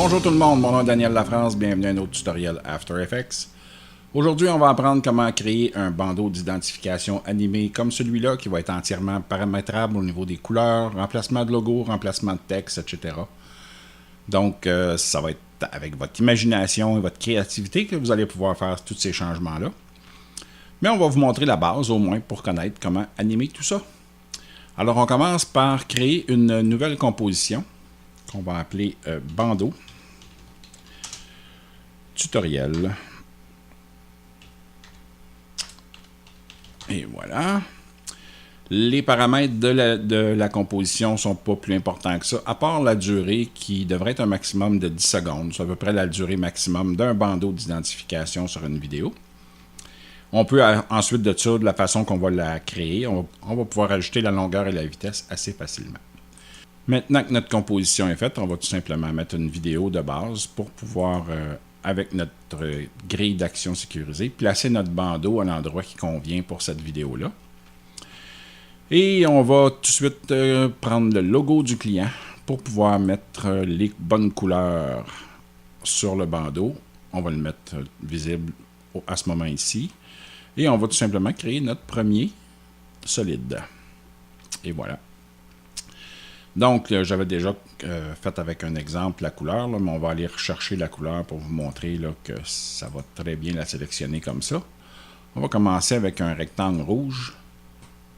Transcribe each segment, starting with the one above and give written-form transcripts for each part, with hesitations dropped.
Bonjour tout le monde, mon nom est Daniel Lafrance, bienvenue à un autre tutoriel After Effects. Aujourd'hui, on va apprendre comment créer un bandeau d'identification animé comme celui-là qui va être entièrement paramétrable au niveau des couleurs, remplacement de logo, remplacement de texte, etc. Donc, ça va être avec votre imagination et votre créativité que vous allez pouvoir faire tous ces changements-là. Mais on va vous montrer la base au moins pour connaître comment animer tout ça. Alors, on commence par créer une nouvelle composition qu'on va appeler bandeau tutoriel. Et voilà. Les paramètres de la composition ne sont pas plus importants que ça, à part la durée qui devrait être un maximum de 10 secondes. C'est à peu près la durée maximum d'un bandeau d'identification sur une vidéo. On peut ensuite de ça, de la façon qu'on va la créer, on va pouvoir ajouter la longueur et la vitesse assez facilement. Maintenant que notre composition est faite, on va tout simplement mettre une vidéo de base pour pouvoir, avec notre grille d'action sécurisée, placer notre bandeau à l'endroit qui convient pour cette vidéo-là. Et on va tout de suite prendre le logo du client pour pouvoir mettre les bonnes couleurs sur le bandeau. On va le mettre visible à ce moment ici. Et on va tout simplement créer notre premier solide. Et voilà. Donc, j'avais déjà fait avec un exemple la couleur, là, mais on va aller rechercher la couleur pour vous montrer là, que ça va très bien la sélectionner comme ça. On va commencer avec un rectangle rouge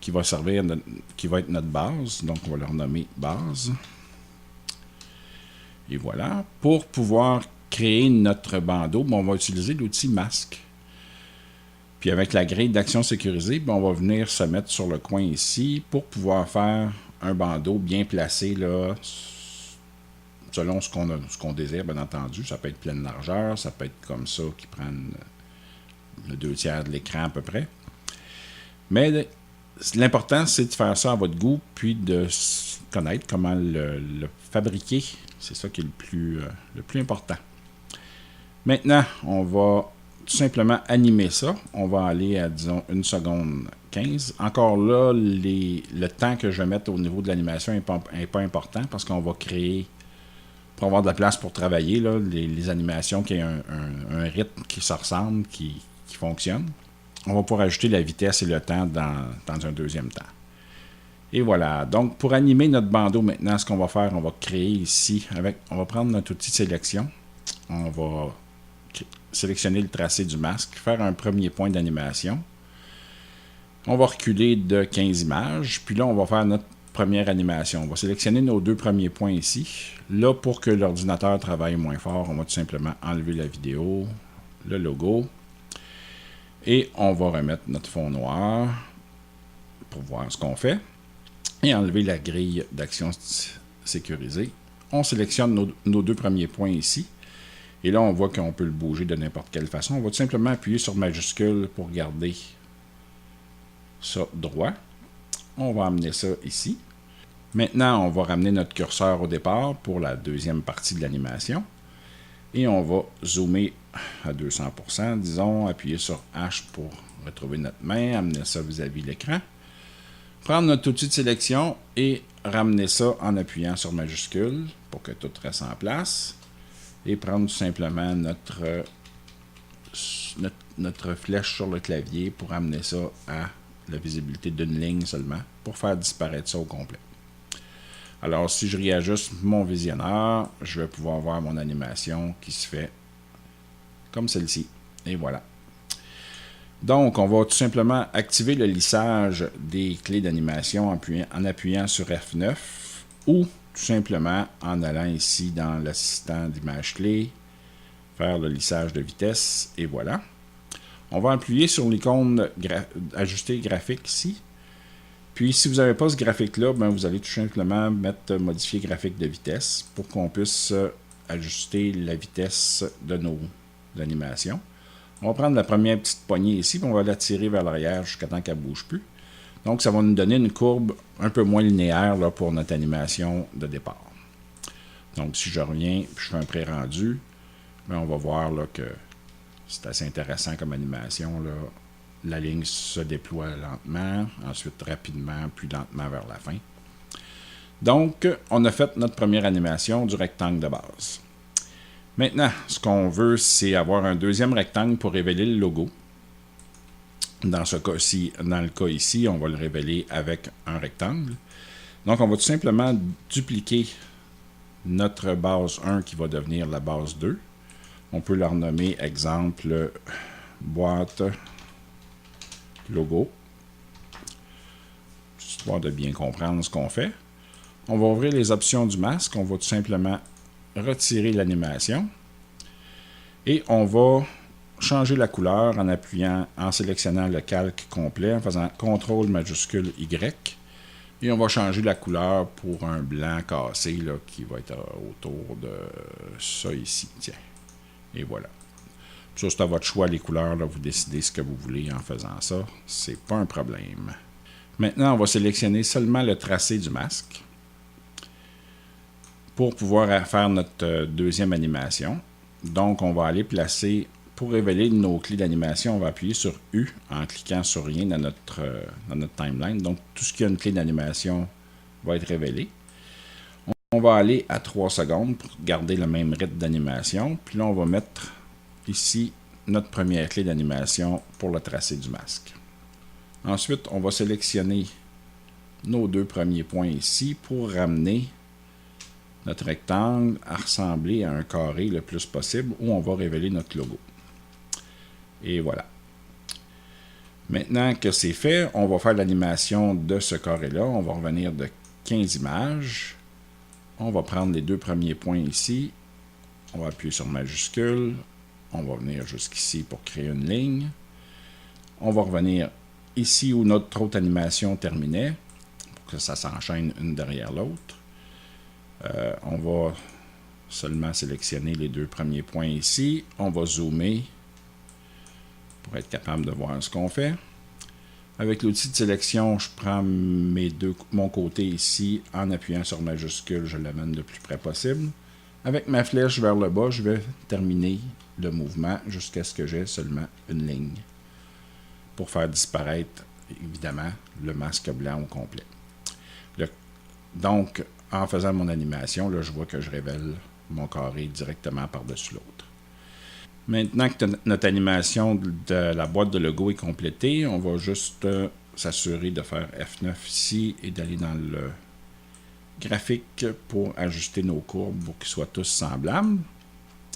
qui va servir, qui va être notre base. Donc, on va le renommer base. Et voilà. Pour pouvoir créer notre bandeau, on va utiliser l'outil masque. Puis avec la grille d'action sécurisée, on va venir se mettre sur le coin ici pour pouvoir faire un bandeau bien placé là, selon ce qu'on désire, bien entendu. Ça peut être pleine largeur, ça peut être comme ça, qui prennent le 2/3 de l'écran à peu près. Mais l'important, c'est de faire ça à votre goût, puis de connaître comment le fabriquer. C'est ça qui est le plus important. Maintenant, on va tout simplement animer ça. On va aller à, disons, 1 seconde 15. Encore là, le temps que je vais mettre au niveau de l'animation n'est pas important parce qu'on va créer, pour avoir de la place pour travailler, là, les animations qui ont un rythme qui se ressemble, qui fonctionne. On va pouvoir ajouter la vitesse et le temps dans un deuxième temps. Et voilà. Donc, pour animer notre bandeau maintenant, ce qu'on va faire, on va créer ici, on va prendre notre outil de sélection. On va sélectionner le tracé du masque, faire un premier point d'animation. On va reculer de 15 images, puis là, on va faire notre première animation. On va sélectionner nos 2 premiers points ici. Là, pour que l'ordinateur travaille moins fort, on va tout simplement enlever la vidéo, le logo, et on va remettre notre fond noir pour voir ce qu'on fait, et enlever la grille d'action sécurisée. On sélectionne nos 2 premiers points ici. Et là, on voit qu'on peut le bouger de n'importe quelle façon. On va tout simplement appuyer sur majuscule pour garder ça droit. On va amener ça ici. Maintenant, on va ramener notre curseur au départ pour la deuxième partie de l'animation. Et on va zoomer à 200%, disons, appuyer sur H pour retrouver notre main, amener ça vis-à-vis l'écran. Prendre notre outil de sélection et ramener ça en appuyant sur majuscule pour que tout reste en place. Et prendre tout simplement notre flèche sur le clavier pour amener ça à la visibilité d'une ligne seulement, pour faire disparaître ça au complet. Alors, si je réajuste mon visionneur, je vais pouvoir voir mon animation qui se fait comme celle-ci. Et voilà. Donc, on va tout simplement activer le lissage des clés d'animation en appuyant sur F9 ou tout simplement en allant ici dans l'assistant d'image clé, faire le lissage de vitesse, et voilà. On va appuyer sur l'icône ajuster graphique ici. Puis si vous n'avez pas ce graphique-là, vous allez tout simplement mettre modifier graphique de vitesse pour qu'on puisse ajuster la vitesse de nos animations. On va prendre la première petite poignée ici, puis on va la tirer vers l'arrière jusqu'à temps qu'elle ne bouge plus. Donc, ça va nous donner une courbe un peu moins linéaire là, pour notre animation de départ. Donc, si je reviens, puis je fais un pré-rendu, on va voir là, que c'est assez intéressant comme animation. Là. La ligne se déploie lentement, ensuite rapidement, puis lentement vers la fin. Donc, on a fait notre première animation du rectangle de base. Maintenant, ce qu'on veut, c'est avoir un deuxième rectangle pour révéler le logo. Dans le cas ici, on va le révéler avec un rectangle. Donc, on va tout simplement dupliquer notre base 1 qui va devenir la base 2. On peut leur nommer, exemple, boîte logo, histoire de bien comprendre ce qu'on fait. On va ouvrir les options du masque. On va tout simplement retirer l'animation. Et on va changer la couleur en sélectionnant le calque complet, en faisant CTRL majuscule Y. Et on va changer la couleur pour un blanc cassé là, qui va être autour de ça ici. Tiens. Et voilà. Ça, c'est à votre choix, les couleurs. Là, vous décidez ce que vous voulez en faisant ça. C'est pas un problème. Maintenant, on va sélectionner seulement le tracé du masque pour pouvoir faire notre deuxième animation. Donc, on va aller placer, pour révéler nos clés d'animation, on va appuyer sur U en cliquant sur rien dans notre timeline. Donc, tout ce qui a une clé d'animation va être révélé. On va aller à 3 secondes pour garder le même rythme d'animation. Puis là, on va mettre ici notre première clé d'animation pour le tracé du masque. Ensuite, on va sélectionner nos deux premiers points ici pour ramener notre rectangle à ressembler à un carré le plus possible où on va révéler notre logo. Et voilà. Maintenant que c'est fait, on va faire l'animation de ce carré-là. On va revenir de 15 images. On va prendre les deux premiers points ici. On va appuyer sur majuscule. On va venir jusqu'ici pour créer une ligne. On va revenir ici où notre autre animation terminait, pour que ça s'enchaîne une derrière l'autre. On va seulement sélectionner les deux premiers points ici. On va zoomer pour être capable de voir ce qu'on fait. Avec l'outil de sélection, je prends mon côté ici en appuyant sur majuscule, je l'amène le plus près possible. Avec ma flèche vers le bas, je vais terminer le mouvement jusqu'à ce que j'ai seulement une ligne pour faire disparaître, évidemment, le masque blanc au complet. Donc, en faisant mon animation, là, je vois que je révèle mon carré directement par-dessus l'autre. Maintenant que notre animation de la boîte de logo est complétée, on va juste s'assurer de faire F9 ici et d'aller dans le graphique pour ajuster nos courbes pour qu'ils soient tous semblables.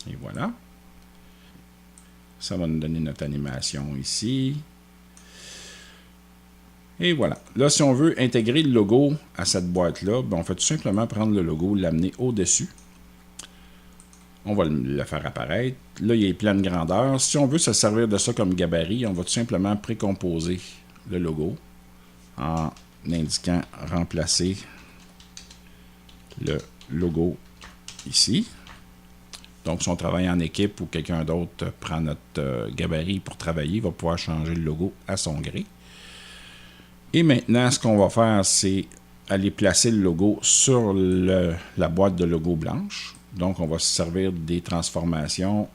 Et voilà. Ça va nous donner notre animation ici. Et voilà. Là, si on veut intégrer le logo à cette boîte-là, ben, on fait tout simplement prendre le logo, l'amener au-dessus. On va le faire apparaître. Là, il est plein de grandeur. Si on veut se servir de ça comme gabarit, on va tout simplement précomposer le logo en indiquant remplacer le logo ici. Donc, si on travaille en équipe ou quelqu'un d'autre prend notre gabarit pour travailler, il va pouvoir changer le logo à son gré. Et maintenant, ce qu'on va faire, c'est aller placer le logo sur la boîte de logo blanche. Donc, on va se servir des transformations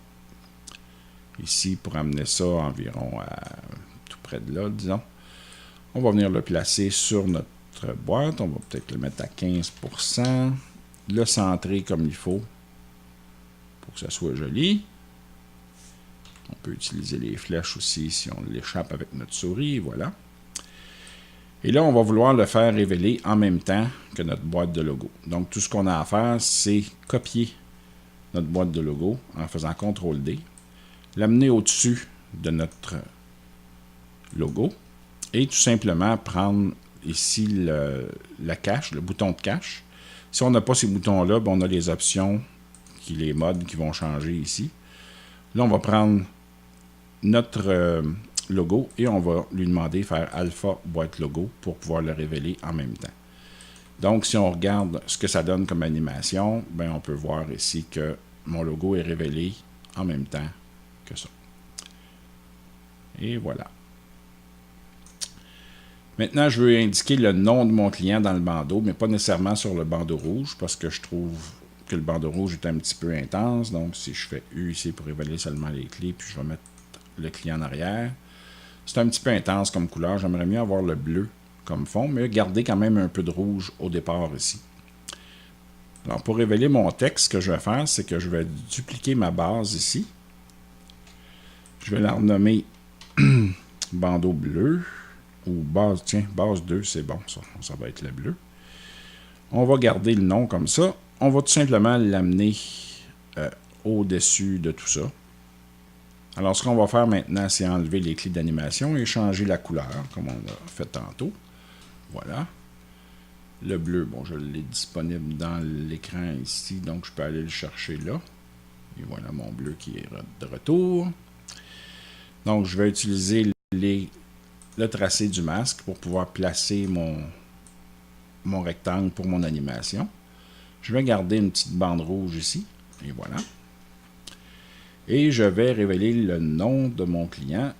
ici pour amener ça environ à tout près de là, disons. On va venir le placer sur notre boîte. On va peut-être le mettre à 15%. Le centrer comme il faut pour que ça soit joli. On peut utiliser les flèches aussi si on l'échappe avec notre souris. Voilà. Et là, on va vouloir le faire révéler en même temps que notre boîte de logo. Donc, tout ce qu'on a à faire, c'est copier notre boîte de logo en faisant CTRL-D, l'amener au-dessus de notre logo et tout simplement prendre ici la cache, le bouton de cache. Si on n'a pas ces boutons-là, ben on a les options, les modes qui vont changer ici. Là, on va prendre notre logo et on va lui demander de faire alpha boîte logo pour pouvoir le révéler en même temps. Donc, si on regarde ce que ça donne comme animation, ben, on peut voir ici que mon logo est révélé en même temps que ça. Et voilà. Maintenant, je veux indiquer le nom de mon client dans le bandeau, mais pas nécessairement sur le bandeau rouge parce que je trouve que le bandeau rouge est un petit peu intense. Donc, si je fais U ici pour révéler seulement les clés, puis je vais mettre le client en arrière. C'est un petit peu intense comme couleur. J'aimerais mieux avoir le bleu comme fond, mais garder quand même un peu de rouge au départ ici. Alors, pour révéler mon texte, ce que je vais faire, c'est que je vais dupliquer ma base ici. Je vais la renommer bandeau bleu, ou base, tiens, base 2, c'est bon, ça va être le bleu. On va garder le nom comme ça. On va tout simplement l'amener au-dessus de tout ça. Alors, ce qu'on va faire maintenant, c'est enlever les clés d'animation et changer la couleur, comme on a fait tantôt. Voilà. Le bleu, bon, je l'ai disponible dans l'écran ici, donc je peux aller le chercher là. Et voilà mon bleu qui est de retour. Donc, je vais utiliser le tracé du masque pour pouvoir placer mon rectangle pour mon animation. Je vais garder une petite bande rouge ici, et voilà. Et je vais révéler le nom de mon client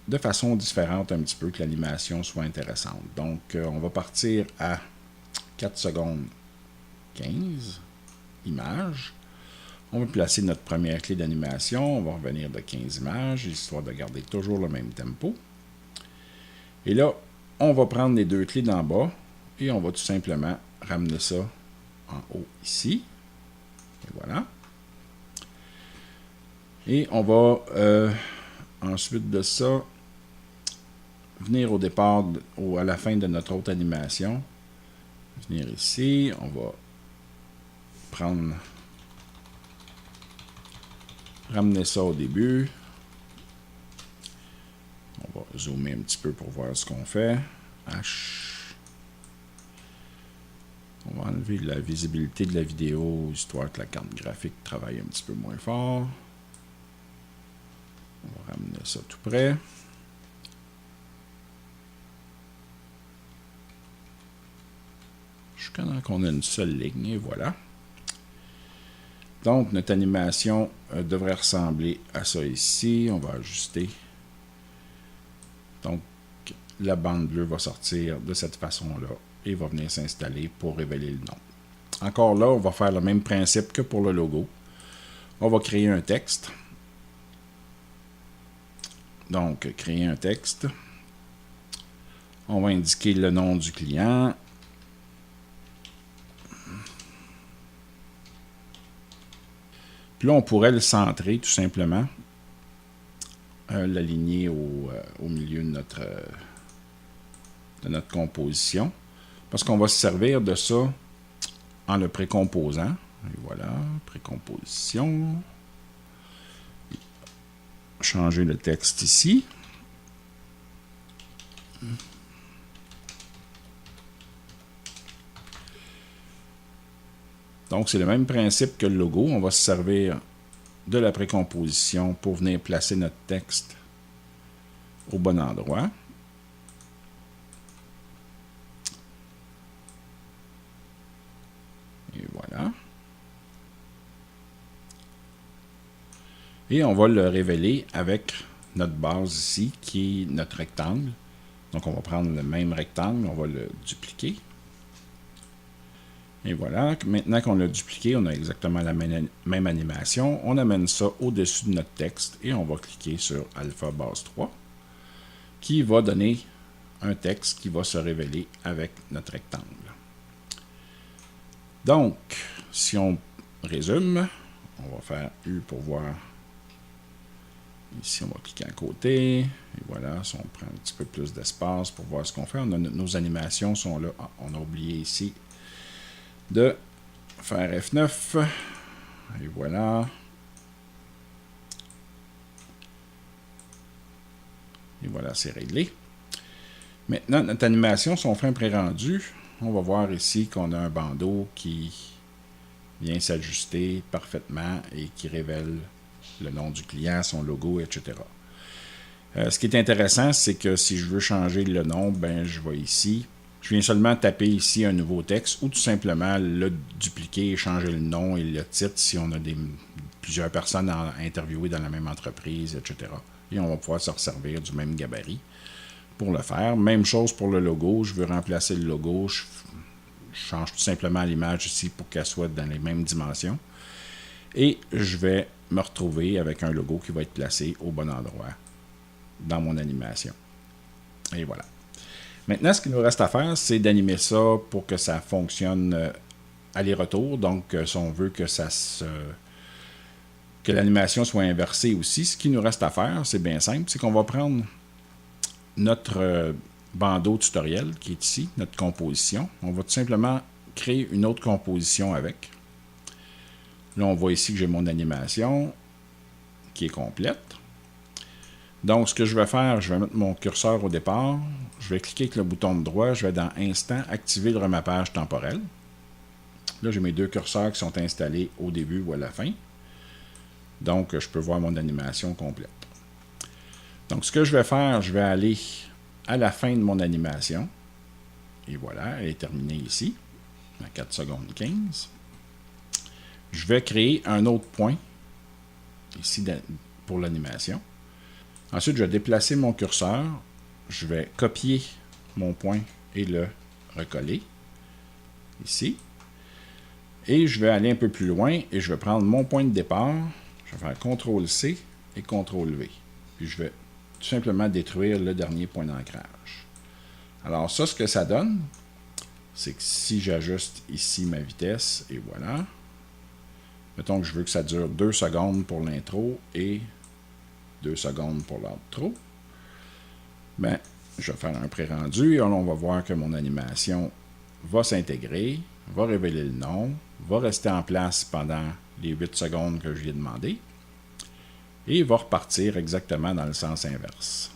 de façon différente un petit peu, que l'animation soit intéressante. Donc, on va partir à 4 secondes 15, images. On va placer notre première clé d'animation. On va revenir de 15 images, histoire de garder toujours le même tempo. Et là, on va prendre les deux clés d'en bas et on va tout simplement ramener ça en haut ici. Et voilà. Et on va ensuite de ça venir au départ, à la fin de notre autre animation. Venir ici, on va ramener ça au début. On va zoomer un petit peu pour voir ce qu'on fait. H. On va enlever la visibilité de la vidéo, histoire que la carte graphique travaille un petit peu moins fort. On va ramener ça tout près. Jusqu'à temps qu'on a une seule ligne, et voilà. Donc, notre animation devrait ressembler à ça ici. On va ajuster. Donc, la bande bleue va sortir de cette façon-là et va venir s'installer pour révéler le nom. Encore là, on va faire le même principe que pour le logo. On va créer un texte. Donc, créer un texte. On va indiquer le nom du client. Puis là, on pourrait le centrer tout simplement. L'aligner au milieu de notre composition. Parce qu'on va se servir de ça en le précomposant. Et voilà, précomposition. Changer le texte ici. Donc, c'est le même principe que le logo. On va se servir de la précomposition pour venir placer notre texte au bon endroit. Et voilà. Et on va le révéler avec notre base ici, qui est notre rectangle. Donc, on va prendre le même rectangle, on va le dupliquer. Et voilà, maintenant qu'on l'a dupliqué, on a exactement la même animation. On amène ça au-dessus de notre texte et on va cliquer sur Alpha Base 3, qui va donner un texte qui va se révéler avec notre rectangle. Donc, si on résume, on va faire U pour voir. Ici, on va cliquer à côté. Et voilà, si on prend un petit peu plus d'espace pour voir ce qu'on fait, nos animations sont là. Ah, on a oublié ici de faire F9. Et voilà. Et voilà, c'est réglé. Maintenant, notre animation, son frein pré-rendu, on va voir ici qu'on a un bandeau qui vient s'ajuster parfaitement et qui révèle le nom du client, son logo, etc. Ce qui est intéressant, c'est que si je veux changer le nom, ben je vais ici. Je viens seulement taper ici un nouveau texte ou tout simplement le dupliquer et changer le nom et le titre si on a plusieurs personnes à interviewer dans la même entreprise, etc. Et on va pouvoir se resservir du même gabarit pour le faire. Même chose pour le logo. Je veux remplacer le logo. Je change tout simplement l'image ici pour qu'elle soit dans les mêmes dimensions. Et je vais me retrouver avec un logo qui va être placé au bon endroit dans mon animation. Et voilà. Maintenant, ce qu'il nous reste à faire, c'est d'animer ça pour que ça fonctionne aller-retour. Donc, si on veut que que l'animation soit inversée aussi, ce qui nous reste à faire, c'est bien simple, c'est qu'on va prendre notre bandeau tutoriel qui est ici, notre composition. On va tout simplement créer une autre composition avec. Là, on voit ici que j'ai mon animation qui est complète. Donc, ce que je vais faire, je vais mettre mon curseur au départ. Je vais cliquer avec le bouton de droit. Je vais dans Instant, activer le remappage temporel. Là, j'ai mes deux curseurs qui sont installés au début ou à la fin. Donc, je peux voir mon animation complète. Donc, ce que je vais faire, je vais aller à la fin de mon animation. Et voilà, elle est terminée ici, à 4 secondes 15. Je vais créer un autre point, ici, pour l'animation. Ensuite, je vais déplacer mon curseur. Je vais copier mon point et le recoller, ici. Et je vais aller un peu plus loin et je vais prendre mon point de départ. Je vais faire CTRL-C et CTRL-V. Puis je vais tout simplement détruire le dernier point d'ancrage. Alors ça, ce que ça donne, c'est que si j'ajuste ici ma vitesse, et voilà, mettons que je veux que ça dure 2 secondes pour l'intro et 2 secondes pour l'outro, ben, je vais faire un pré-rendu et là, on va voir que mon animation va s'intégrer, va révéler le nom, va rester en place pendant les 8 secondes que je lui ai demandé et va repartir exactement dans le sens inverse.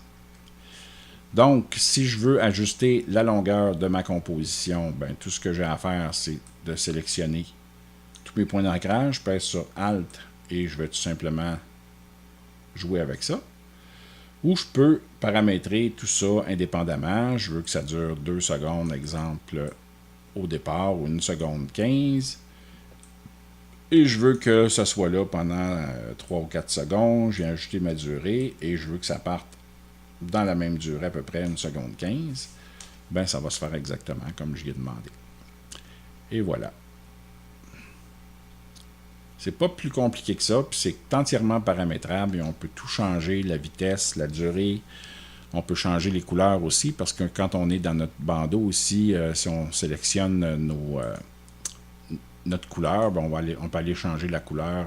Donc, si je veux ajuster la longueur de ma composition, ben, tout ce que j'ai à faire, c'est de sélectionner tous mes points d'ancrage. Je pèse sur Alt et je vais tout simplement jouer avec ça. Ou je peux paramétrer tout ça indépendamment. Je veux que ça dure 2 secondes, exemple, au départ, ou 1 seconde 15. Et je veux que ça soit là pendant 3 ou 4 secondes. J'ai ajouté ma durée et je veux que ça parte dans la même durée, à peu près 1 seconde 15. Ben, ça va se faire exactement comme je l'ai demandé. Et voilà. C'est pas plus compliqué que ça, puis c'est entièrement paramétrable et on peut tout changer, la vitesse, la durée. On peut changer les couleurs aussi, parce que quand on est dans notre bandeau aussi, si on sélectionne notre couleur, ben on peut aller changer la couleur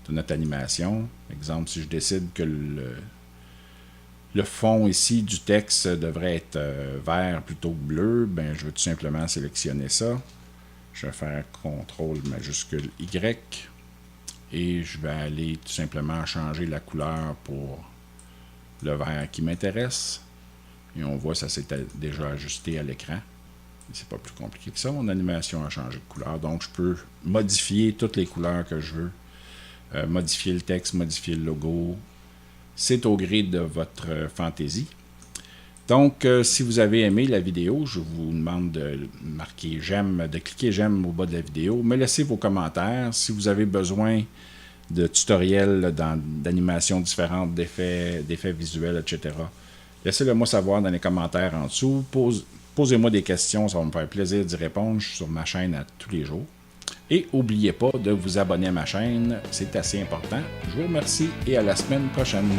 de notre animation. Exemple, si je décide que le fond ici du texte devrait être vert plutôt que bleu, ben je vais tout simplement sélectionner ça. Je vais faire CTRL majuscule Y et je vais aller tout simplement changer la couleur pour le vert qui m'intéresse. Et on voit que ça s'est déjà ajusté à l'écran. C'est pas plus compliqué que ça. Mon animation a changé de couleur. Donc, je peux modifier toutes les couleurs que je veux. Modifier le texte, modifier le logo. C'est au gré de votre fantaisie. Donc, si vous avez aimé la vidéo, je vous demande de marquer j'aime, de cliquer j'aime au bas de la vidéo. Me laissez vos commentaires. Si vous avez besoin de tutoriels d'animations différentes, d'effets visuels, etc., laissez-le moi savoir dans les commentaires en dessous. Posez-moi des questions, ça va me faire plaisir d'y répondre. Je suis sur ma chaîne à tous les jours. Et n'oubliez pas de vous abonner à ma chaîne, c'est assez important. Je vous remercie et à la semaine prochaine.